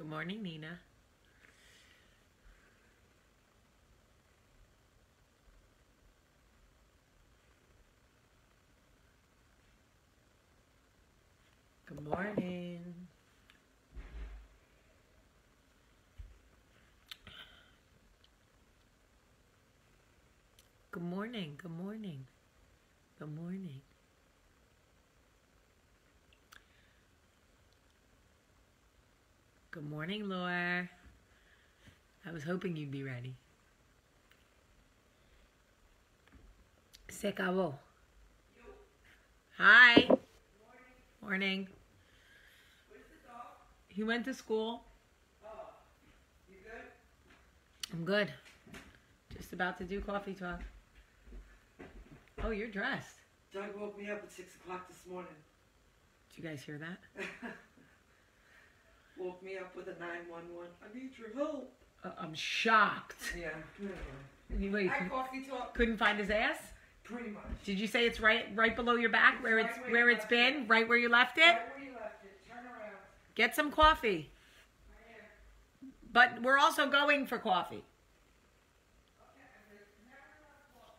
Good morning, Nina. Good morning. Good morning. Good morning. Good morning. Good morning, Laura. I was hoping you'd be ready. Se acabó. Hi. Morning. Morning. Where's the dog? He went to school. Oh, you good? I'm good. Just about to do coffee talk. Oh, you're dressed. Doug woke me up at 6 o'clock this morning. Did you guys hear that? Woke me up with a 911. I need your help. I'm shocked. Yeah. Anyway, Hi, coffee talk. couldn't find his ass? Pretty much. Did you say it's right below your back, where it's Right where where it's you been, left it. right where you left it? Right where you left it. Turn around. Get some coffee. Right here. But we're also going for coffee.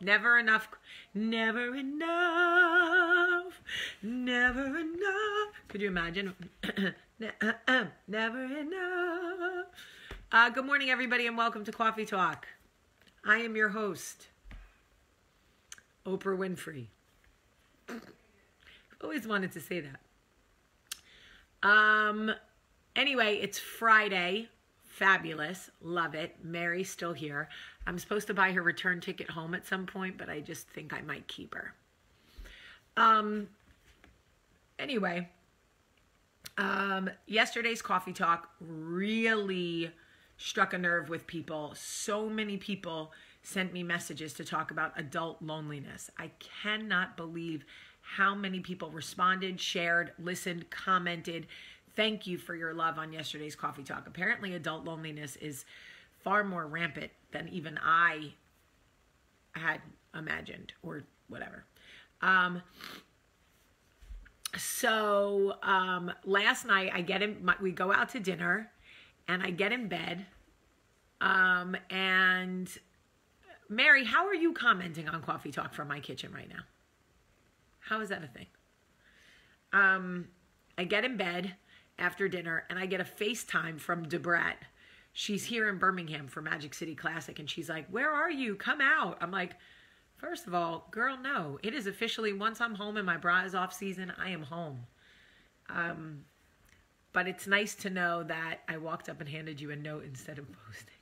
Never enough. Never enough. Never enough. Could you imagine? Never enough. Good morning, everybody, and welcome to Coffee Talk. I am your host, Oprah Winfrey. Always wanted to say that. Anyway, it's Friday. Fabulous. Love it. Mary's still here. I'm supposed to buy her return ticket home at some point, but I just think I might keep her. Anyway, yesterday's coffee talk really struck a nerve with people. So many people sent me messages to talk about adult loneliness. I cannot believe how many people responded, shared, listened, commented. Thank you for your love on yesterday's coffee talk. Apparently, adult loneliness is far more rampant than even I had imagined or whatever. Last night we go out to dinner and I get in bed. And Mary, how are you commenting on coffee talk from my kitchen right now? How is that a thing? I get in bed after dinner and I get a FaceTime from Debrat. She's here in Birmingham for Magic City Classic and she's like, "Where are you? Come out." I'm like, first of all, girl, no. It is officially, once I'm home and my bra is off season, I am home. But it's nice to know that I walked up and handed you a note instead of posting.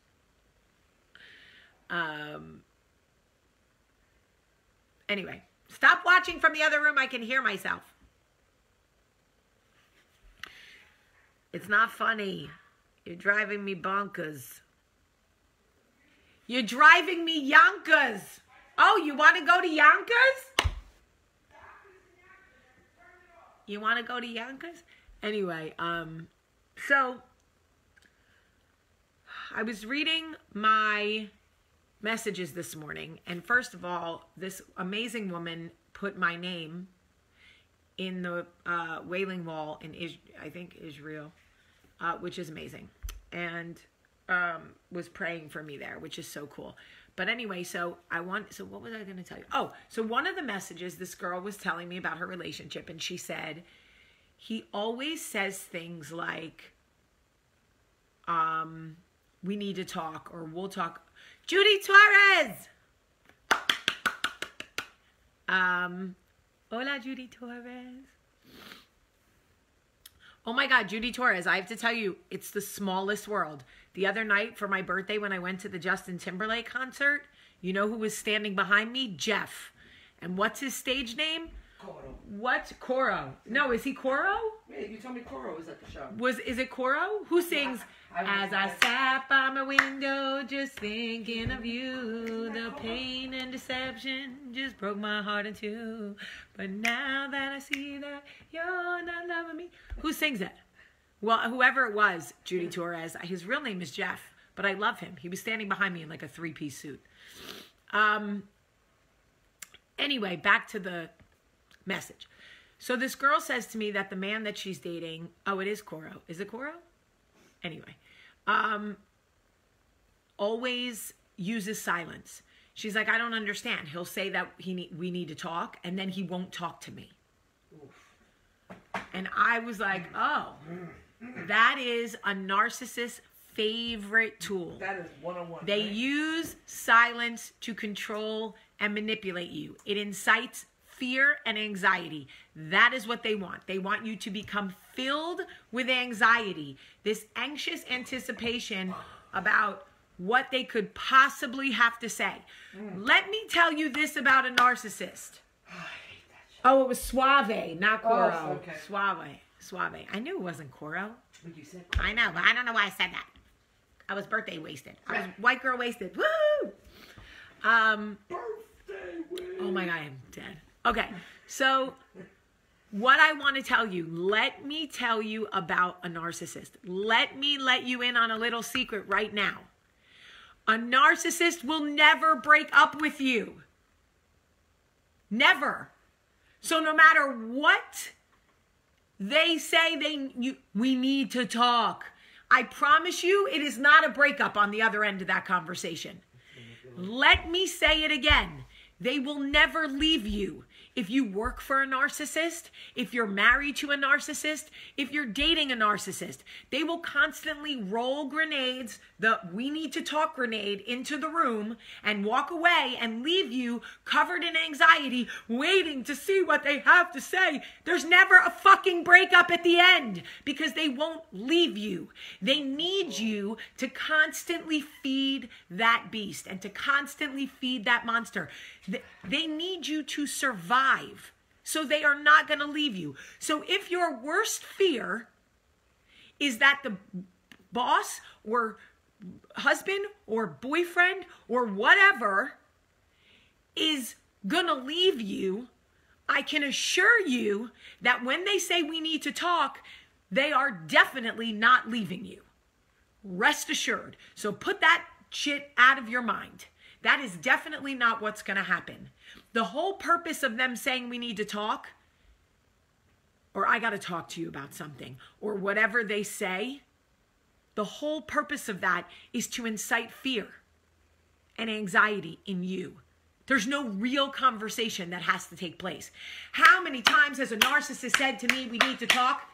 Anyway, stop watching from the other room. I can hear myself. It's not funny. You're driving me bonkers. You're driving me yonkers. Oh, you want to go to Yonkers? You want to go to Yonkers? Anyway, so I was reading my messages this morning, and first of all, this amazing woman put my name in the Wailing Wall in Israel, which is amazing, and was praying for me there, which is so cool. But anyway, so what was I going to tell you? Oh, so one of the messages, this girl was telling me about her relationship, and she said, he always says things like, we need to talk, or we'll talk. Judy Torres! Hola, Judy Torres. Oh my God, Judy Torres, I have to tell you, it's the smallest world. The other night for my birthday when I went to the Justin Timberlake concert, you know who was standing behind me? Jeff. And what's his stage name? Coro. What? Coro. No, is he Coro? Yeah, you told me Coro was at the show. Is it Coro? Who sings, "As I sat by my window just thinking of you, the pain and deception just broke my heart in two. But now that I see that you're not loving me." Who sings it? Well, whoever it was, Judy Torres. His real name is Jeff, but I love him. He was standing behind me in like a three-piece suit. Anyway, back to the message. So this girl says to me that the man that she's dating, oh, it is Coro. Is it Coro? Anyway, always uses silence. She's like, I don't understand. He'll say that we need to talk, and then he won't talk to me. Oof. And I was like, oh, that is a narcissist's favorite tool. That is one-on-one. They use silence to control and manipulate you. It incites fear and anxiety. That is what they want. They want you to become filled with anxiety, this anxious anticipation about what they could possibly have to say. Let me tell you this about a narcissist. Oh, it was Suave, not Coro. Oh, okay. Suave. I knew it wasn't Coro. But you said I know, but I don't know why I said that. I was birthday wasted. I was white girl wasted. Woo! birthday win. Oh my God, I am dead. Okay, so what I want to tell you, let me tell you about a narcissist. Let me let you in on a little secret right now. A narcissist will never break up with you. Never. So no matter what they say, we need to talk. I promise you, it is not a breakup on the other end of that conversation. Let me say it again. They will never leave you. If you work for a narcissist, if you're married to a narcissist, if you're dating a narcissist, they will constantly roll grenades, the we need to talk grenade, into the room and walk away and leave you covered in anxiety, waiting to see what they have to say. There's never a fucking breakup at the end because they won't leave you. They need you to constantly feed that beast and to constantly feed that monster. They need you to survive, so they are not going to leave you. So if your worst fear is that the boss or husband or boyfriend or whatever is going to leave you, I can assure you that when they say we need to talk, they are definitely not leaving you. Rest assured. So put that shit out of your mind. That is definitely not what's going to happen. The whole purpose of them saying we need to talk, or I got to talk to you about something, or whatever they say, the whole purpose of that is to incite fear and anxiety in you. There's no real conversation that has to take place. How many times has a narcissist said to me, we need to talk?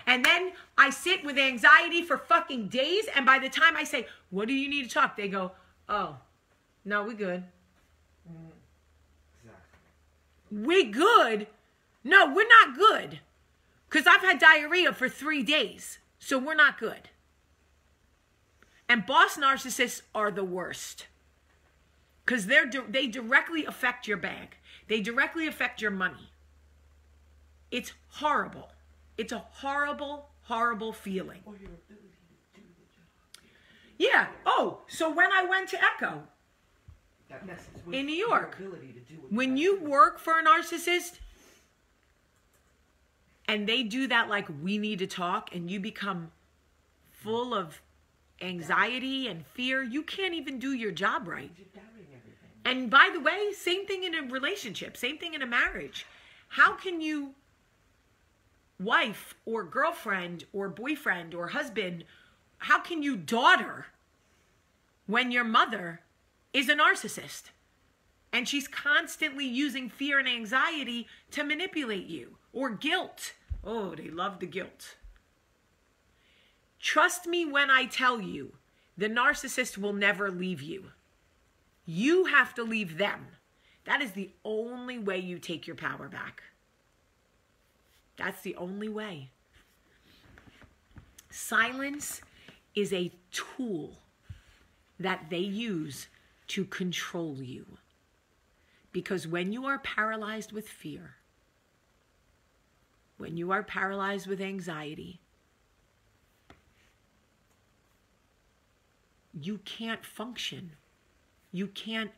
And then I sit with anxiety for fucking days, and by the time I say, what do you need to talk? They go, oh, no, we good. Exactly. We good? No, we're not good. Because I've had diarrhea for 3 days. So we're not good. And boss narcissists are the worst. Because they directly affect your bag. They directly affect your money. It's horrible. It's a horrible, horrible feeling. Or your ability to do the job. Yeah. Oh, so when I went to Echo, in New York, when you work for a narcissist and they do that, like we need to talk, and you become full of anxiety and fear, you can't even do your job right. And by the way, same thing in a relationship, same thing in a marriage. How can you, wife or girlfriend or boyfriend or husband, how can you daughter when your mother is a narcissist and she's constantly using fear and anxiety to manipulate you, or guilt? Oh, they love the guilt. Trust me when I tell you, the narcissist will never leave you. You have to leave them. That is the only way you take your power back. That's the only way. Silence is a tool that they use to control you. Because when you are paralyzed with fear, when you are paralyzed with anxiety, you can't function. You can't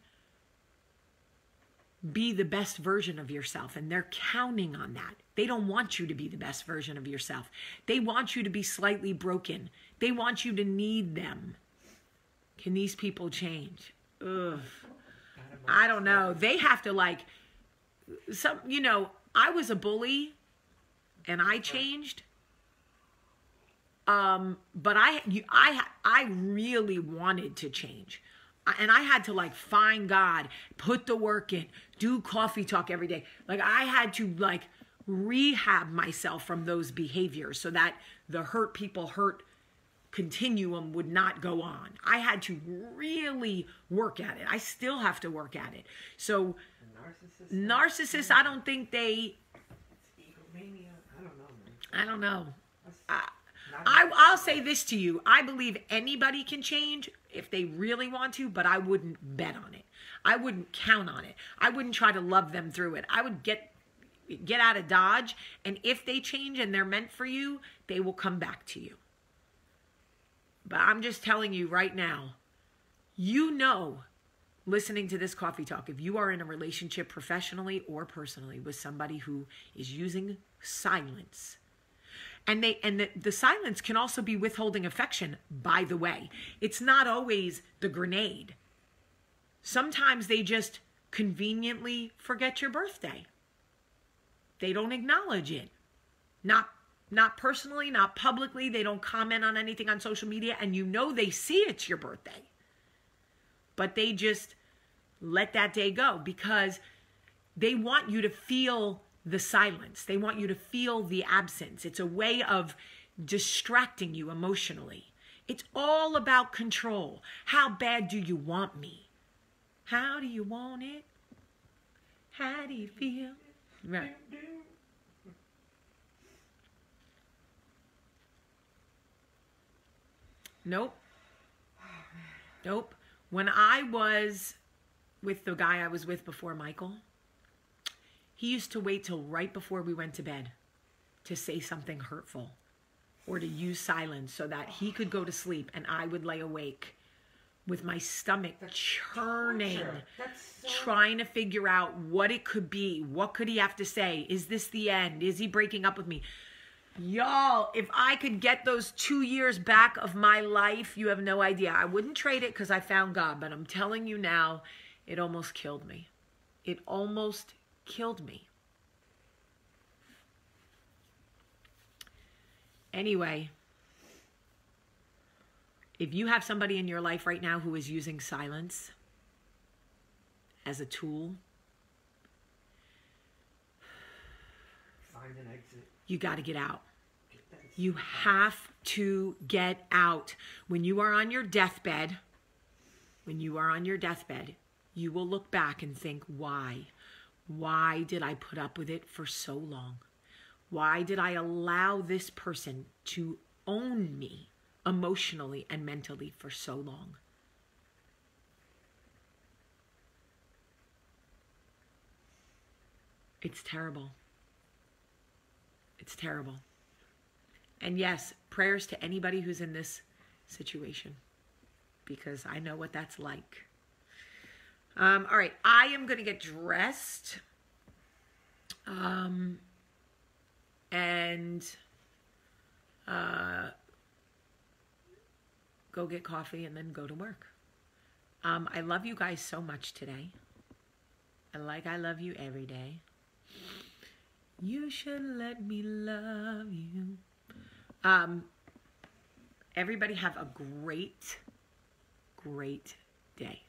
be the best version of yourself, and they're counting on that. They don't want you to be the best version of yourself. They want you to be slightly broken. They want you to need them. Can these people change? Ugh. I don't know. They have to I was a bully and I changed. But I really wanted to change. And I had to like find God, put the work in, do coffee talk every day. Like I had to like rehab myself from those behaviors so that the hurt people hurt continuum would not go on. I had to really work at it. I still have to work at it. So narcissists, I don't think they... It's egomania. I don't know, man. I don't know. Not I'll say this to you. I believe anybody can change if they really want to, but I wouldn't bet on it. I wouldn't count on it. I wouldn't try to love them through it. I would get out of Dodge, and if they change and they're meant for you, they will come back to you. But I'm just telling you right now, you know, listening to this coffee talk, if you are in a relationship professionally or personally with somebody who is using silence, and the silence can also be withholding affection, by the way. It's not always the grenade. Sometimes they just conveniently forget your birthday. They don't acknowledge it. Not personally, not publicly. They don't comment on anything on social media, and you know they see it's your birthday. But they just let that day go because they want you to feel the silence. They want you to feel the absence. It's a way of distracting you emotionally. It's all about control. How bad do you want me? How do you want it? How do you feel? Right. Nope. Nope. When I was with the guy I was with before Michael, he used to wait till right before we went to bed to say something hurtful or to use silence so that he could go to sleep and I would lay awake with my stomach churning, trying to figure out what it could be. What could he have to say? Is this the end? Is he breaking up with me? Y'all, if I could get those 2 years back of my life, you have no idea. I wouldn't trade it because I found God, but I'm telling you now, it almost killed me. It almost killed me. Anyway, if you have somebody in your life right now who is using silence as a tool, find an exit. you got to get out. You have to get out. When you are on your deathbed, you will look back and think, why? Why did I put up with it for so long? Why did I allow this person to own me emotionally and mentally for so long? It's terrible. It's terrible. And yes, prayers to anybody who's in this situation, because I know what that's like. All right, I am going to get dressed and go get coffee and then go to work. I love you guys so much today. And like I love you every day. You should let me love you. Everybody have a great, great day.